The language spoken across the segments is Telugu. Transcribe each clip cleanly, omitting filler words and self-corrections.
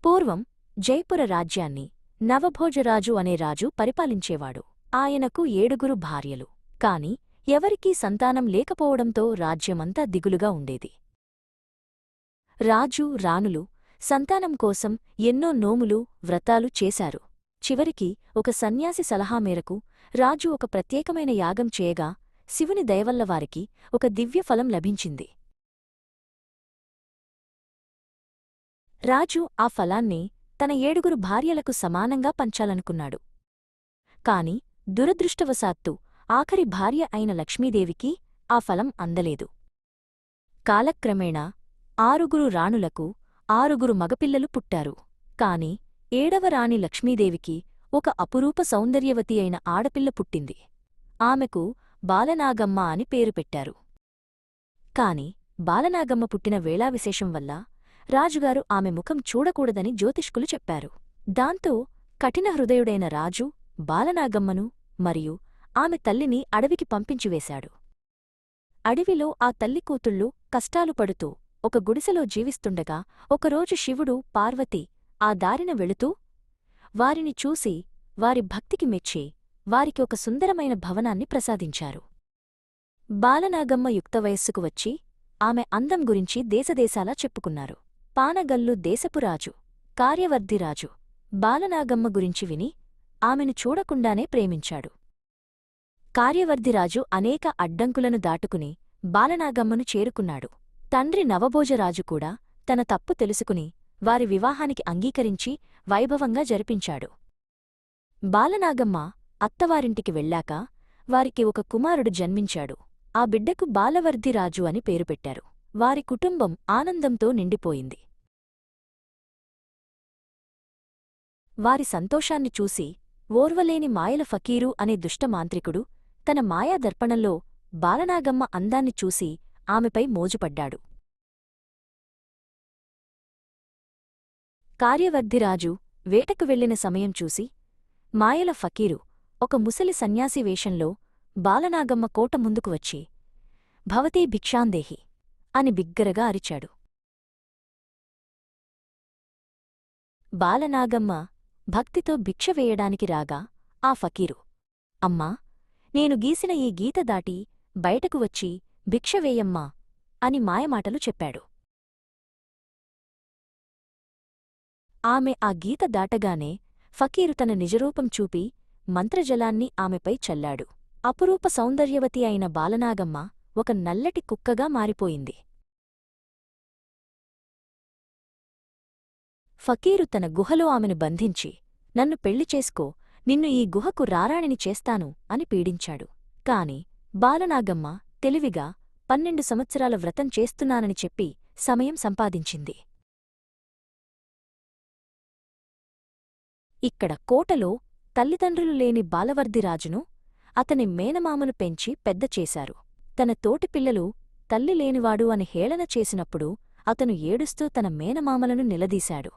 పూర్వం జైపుర రాజ్యాన్ని నవభోజరాజు అనే రాజు పరిపాలించేవాడు. ఆయనకు 7 భార్యలు. కాని ఎవరికీ సంతానం లేకపోవడంతో రాజ్యమంతా దిగులుగా ఉండేది. రాజు రాణులు సంతానం కోసం ఎన్నో నోములు వ్రతాలు చేశారు. చివరికి ఒక సన్యాసి సలహా మేరకు రాజు ఒక ప్రత్యేకమైన యాగం చేయగా శివుని దయవల్ల వారికి ఒక దివ్యఫలం లభించింది. రాజు ఆ ఫలాన్ని తన 7 భార్యలకు సమానంగా పంచాలనుకున్నాడు. కాని దురదృష్టవశాత్తు ఆఖరి భార్య అయిన లక్ష్మీదేవికి ఆ ఫలం అందలేదు. కాలక్రమేణా 6 రాణులకు 6 మగపిల్లలు పుట్టారు. కాని 7వ రాణి లక్ష్మీదేవికి ఒక అపురూప సౌందర్యవతి అయిన ఆడపిల్ల పుట్టింది. ఆమెకు బాలనాగమ్మ అని పేరు పెట్టారు. కాని బాలనాగమ్మ పుట్టిన వేళావిశేషం వల్ల రాజుగారు ఆమె ముఖం చూడకూడదని జ్యోతిష్కులు చెప్పారు. దాంతో కఠిన హృదయుడైన రాజు బాలనాగమ్మను మరియు ఆమె తల్లిని అడవికి పంపించివేశాడు. అడవిలో ఆ తల్లి కూతుళ్ళు కష్టాలు పడుతూ ఒక గుడిసెలో జీవిస్తుండగా ఒకరోజు శివుడు పార్వతి ఆ దారిన వెళుతూ వారిని చూసి వారి భక్తికి మెచ్చి వారికి ఒక సుందరమైన భవనాన్ని ప్రసాదించారు. బాలనాగమ్మ యుక్తవయస్సుకు వచ్చి ఆమె అందం గురించి దేశదేశాలా చెప్పుకున్నారు. పానగల్లు దేశపురాజు కార్యవర్ధిరాజు బాలనాగమ్మ గురించి విని ఆమెను చూడకుండానే ప్రేమించాడు. కార్యవర్ధిరాజు అనేక అడ్డంకులను దాటుకుని బాలనాగమ్మను చేరుకున్నాడు. తండ్రి నవభోజరాజు కూడా తన తప్పు తెలుసుకుని వారి వివాహానికి అంగీకరించి వైభవంగా జరిపించాడు. బాలనాగమ్మ అత్తవారింటికి వెళ్ళాక వారికి ఒక కుమారుడు జన్మించాడు. ఆ బిడ్డకు బాలవర్ధిరాజు అని పేరు పెట్టారు. వారి కుటుంబం ఆనందంతో నిండిపోయింది. వారి సంతోషాన్ని చూసి ఓర్వలేని మాయల ఫకీరు అనే దుష్టమాంత్రికుడు తన మాయాదర్పణంలో బాలనాగమ్మ అందాన్ని చూసి ఆమెపై మోజుపడ్డాడు. కార్యవర్ధిరాజు వేటకు వెళ్లిన సమయం చూసి మాయల ఫకీరు ఒక ముసలి సన్యాసి వేషంలో బాలనాగమ్మ కోట ముందుకు వచ్చి భవతీ భిక్షాందేహి అని బిగ్గరగా అరిచాడు. బాలనాగమ్మ భక్తితో భిక్ష వేయడానికి రాగా ఆ ఫకీరు, అమ్మా, నేను గీసిన ఈ గీత దాటి బయటకు వచ్చి భిక్ష వేయమ్మా అని మాయమాటలు చెప్పాడు. ఆమె ఆ గీత దాటగానే ఫకీరు తన నిజరూపం చూపి మంత్రజలాన్ని ఆమెపై చల్లాడు. అపురూప సౌందర్యవతి అయిన బాలనాగమ్మ ఒక నల్లటి కుక్కగా మారిపోయింది. ఫకీరు తన గుహలో ఆమెను బంధించి, నన్ను పెళ్లి చేసుకో, నిన్ను ఈ గుహకు రారాణిని చేస్తాను అని పీడించాడు. కాని బాలనాగమ్మ తెలివిగా 12 సంవత్సరాల వ్రతం చేస్తున్నానని చెప్పి సమయం సంపాదించింది. ఇక్కడ కోటలో తల్లిదండ్రులు లేని బాలవర్ధిరాజును అతని మేనమామను పెంచి పెద్ద చేశారు. తన తోటిపిల్లలు తల్లి లేనివాడు అని హేళన చేసినప్పుడు అతను ఏడుస్తూ తన మేనమామలను నిలదీశాడు.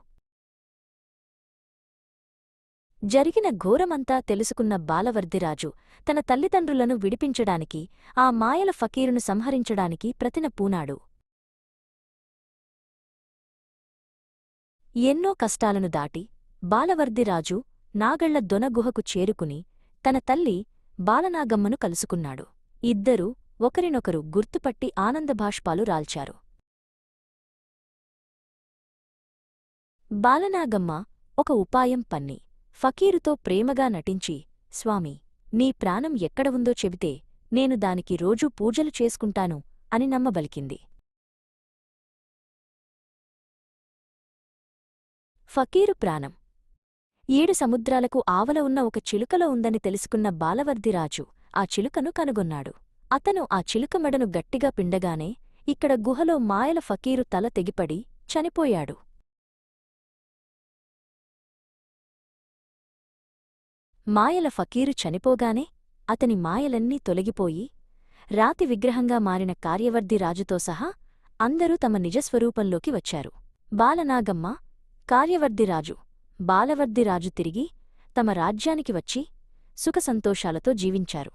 జరిగిన ఘోరమంతా తెలుసుకున్న బాలవర్ధిరాజు తన తల్లిదండ్రులను విడిపించడానికి ఆ మాయల ఫకీరును సంహరించడానికి ప్రతిన పూనాడు. ఎన్నో కష్టాలను దాటి బాలవర్ధిరాజు నాగళ్ల దొన గుహకు చేరుకుని తన తల్లి బాలనాగమ్మను కలుసుకున్నాడు. ఇద్దరూ ఒకరినొకరు గుర్తుపట్టి ఆనందభాష్పాలు రాల్చారు. బాలనాగమ్మ ఒక ఉపాయం పన్ని ఫకీరుతో ప్రేమగా నటించి, స్వామీ, నీ ప్రాణం ఎక్కడ ఉందో చెబితే నేను దానికి రోజూ పూజలు చేసుకుంటాను అని నమ్మబలికింది. ఫకీరు ప్రాణం 7 సముద్రాలకు ఆవల ఉన్న ఒక చిలుకలో ఉందని తెలుసుకున్న బాలవర్ధిరాజు ఆ చిలుకను కనుగొన్నాడు. అతను ఆ చిలుక మెడను గట్టిగా పిండగానే ఇక్కడ గుహలో మాయల ఫకీరు తల తెగిపడి చనిపోయాడు. మాయల ఫకీరు చనిపోగానే అతని మాయలన్నీ తొలగిపోయి రాతి విగ్రహంగా మారిన కార్యవర్ధిరాజుతో సహా అందరూ తమ నిజస్వరూపంలోకి వచ్చారు. బాలనాగమ్మ, కార్యవర్ధిరాజు, బాలవర్ధిరాజు తిరిగి తమ రాజ్యానికి వచ్చి సుఖసంతోషాలతో జీవించారు.